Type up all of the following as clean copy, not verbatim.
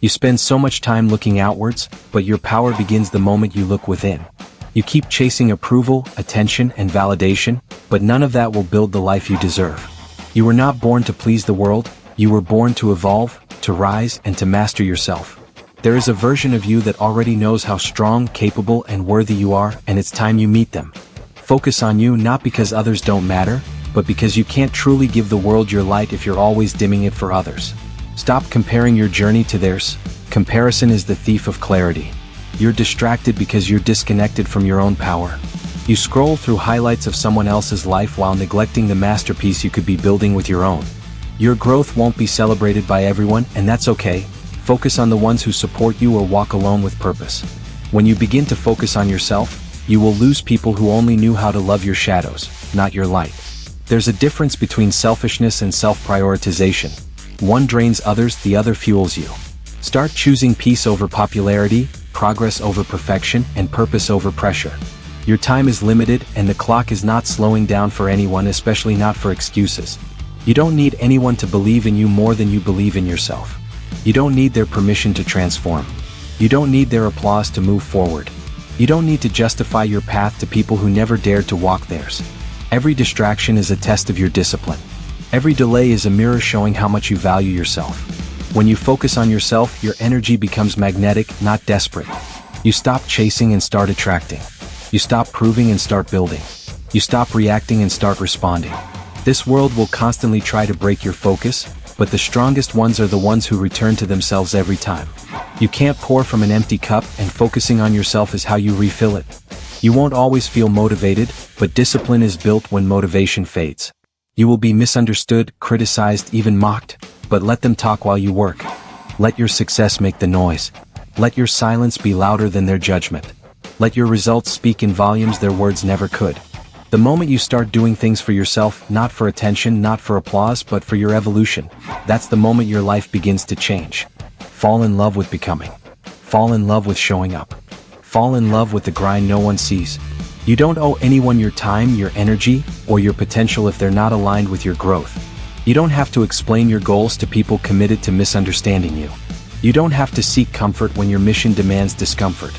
You spend so much time looking outwards, but your power begins the moment you look within. You keep chasing approval, attention, and validation, but none of that will build the life you deserve. You were not born to please the world, you were born to evolve, to rise, and to master yourself. There is a version of you that already knows how strong, capable, and worthy you are, and it's time you meet them. Focus on you not because others don't matter, but because you can't truly give the world your light if you're always dimming it for others. Stop comparing your journey to theirs. Comparison is the thief of clarity. You're distracted because you're disconnected from your own power. You scroll through highlights of someone else's life while neglecting the masterpiece you could be building with your own. Your growth won't be celebrated by everyone, and that's okay. Focus on the ones who support you or walk alone with purpose. When you begin to focus on yourself, you will lose people who only knew how to love your shadows, not your light. There's a difference between selfishness and self-prioritization. One drains others, the other fuels you. Start choosing peace over popularity, progress over perfection, and purpose over pressure. Your time is limited, and the clock is not slowing down for anyone, especially not for excuses. You don't need anyone to believe in you more than you believe in yourself. You don't need their permission to transform. You don't need their applause to move forward. You don't need to justify your path to people who never dared to walk theirs. Every distraction is a test of your discipline. Every delay is a mirror showing how much you value yourself. When you focus on yourself, your energy becomes magnetic, not desperate. You stop chasing and start attracting. You stop proving and start building. You stop reacting and start responding. This world will constantly try to break your focus, but the strongest ones are the ones who return to themselves every time. You can't pour from an empty cup, and focusing on yourself is how you refill it. You won't always feel motivated, but discipline is built when motivation fades. You will be misunderstood, criticized, even mocked, but let them talk while you work. Let your success make the noise. Let your silence be louder than their judgment. Let your results speak in volumes their words never could. The moment you start doing things for yourself, not for attention, not for applause, but for your evolution, that's the moment your life begins to change. Fall in love with becoming. Fall in love with showing up. Fall in love with the grind no one sees. You don't owe anyone your time, your energy, or your potential if they're not aligned with your growth. You don't have to explain your goals to people committed to misunderstanding you. You don't have to seek comfort when your mission demands discomfort.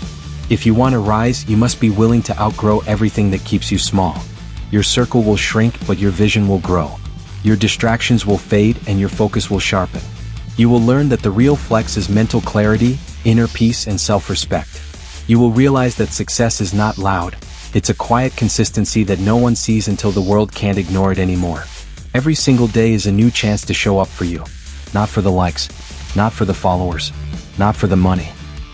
If you want to rise, you must be willing to outgrow everything that keeps you small. Your circle will shrink, but your vision will grow. Your distractions will fade, and your focus will sharpen. You will learn that the real flex is mental clarity, inner peace, and self-respect. You will realize that success is not loud. It's a quiet consistency that no one sees until the world can't ignore it anymore. Every single day is a new chance to show up for you. Not for the likes, not for the followers, not for the money,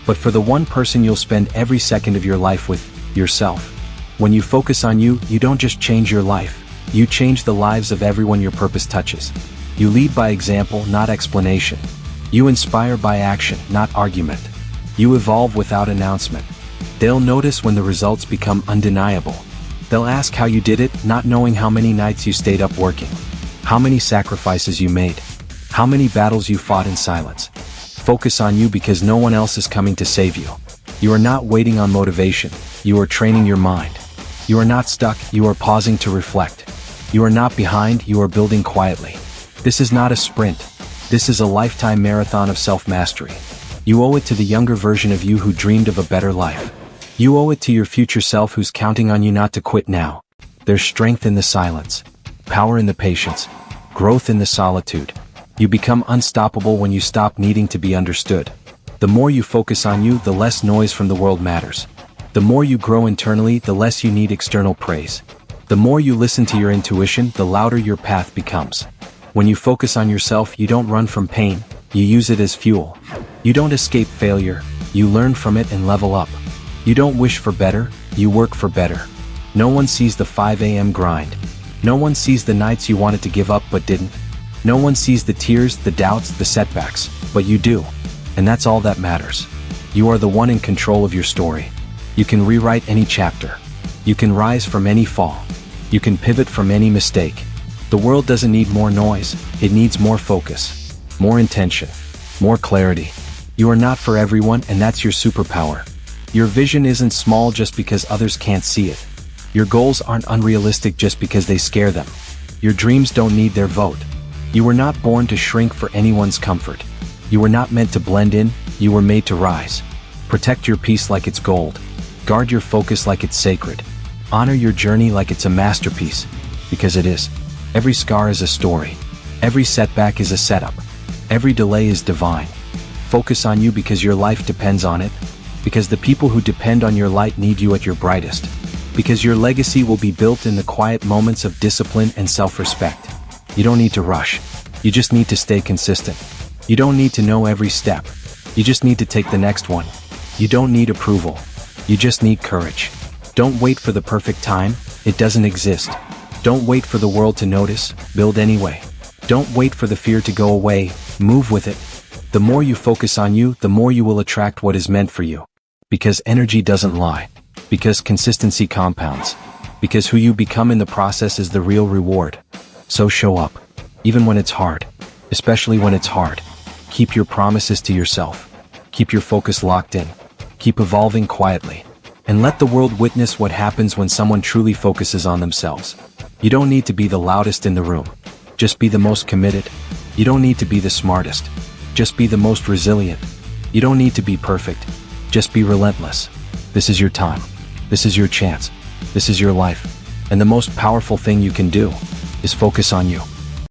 but for the one person you'll spend every second of your life with, yourself. When you focus on you, you don't just change your life, you change the lives of everyone your purpose touches. You lead by example, not explanation. You inspire by action, not argument. You evolve without announcement. They'll notice when the results become undeniable. They'll ask how you did it, not knowing how many nights you stayed up working, how many sacrifices you made, how many battles you fought in silence. Focus on you because no one else is coming to save you. You are not waiting on motivation, you are training your mind. You are not stuck, you are pausing to reflect. You are not behind, you are building quietly. This is not a sprint. This is a lifetime marathon of self-mastery. You owe it to the younger version of you who dreamed of a better life. You owe it to your future self who's counting on you not to quit now. There's strength in the silence, power in the patience, growth in the solitude. You become unstoppable when you stop needing to be understood. The more you focus on you, the less noise from the world matters. The more you grow internally, the less you need external praise. The more you listen to your intuition, the louder your path becomes. When you focus on yourself, you don't run from pain, you use it as fuel. You don't escape failure, you learn from it and level up. You don't wish for better, you work for better. No one sees the 5 a.m. grind. No one sees the nights you wanted to give up but didn't. No one sees the tears, the doubts, the setbacks, but you do. And that's all that matters. You are the one in control of your story. You can rewrite any chapter. You can rise from any fall. You can pivot from any mistake. The world doesn't need more noise, it needs more focus, more intention, more clarity. You are not for everyone, and that's your superpower. Your vision isn't small just because others can't see it. Your goals aren't unrealistic just because they scare them. Your dreams don't need their vote. You were not born to shrink for anyone's comfort. You were not meant to blend in, You were made to rise. Protect your peace like it's gold. Guard your focus like it's sacred. Honor your journey like it's a masterpiece, because it is. Every scar is a story. Every setback is a setup. Every delay is divine. Focus on you because your life depends on it, because the people who depend on your light need you at your brightest, because your legacy will be built in the quiet moments of discipline and self-respect. You don't need to rush. You just need to stay consistent. You don't need to know every step. You just need to take the next one. You don't need approval. You just need courage. Don't wait for the perfect time. It doesn't exist. Don't wait for the world to notice. Build anyway. Don't wait for the fear to go away. Move with it. The more you focus on you, the more you will attract what is meant for you. Because energy doesn't lie. Because consistency compounds. Because who you become in the process is the real reward. So show up. Even when it's hard. Especially when it's hard. Keep your promises to yourself. Keep your focus locked in. Keep evolving quietly. And let the world witness what happens when someone truly focuses on themselves. You don't need to be the loudest in the room. Just be the most committed. You don't need to be the smartest. Just be the most resilient. You don't need to be perfect. Just be relentless. This is your time. This is your chance. This is your life. And the most powerful thing you can do is focus on you.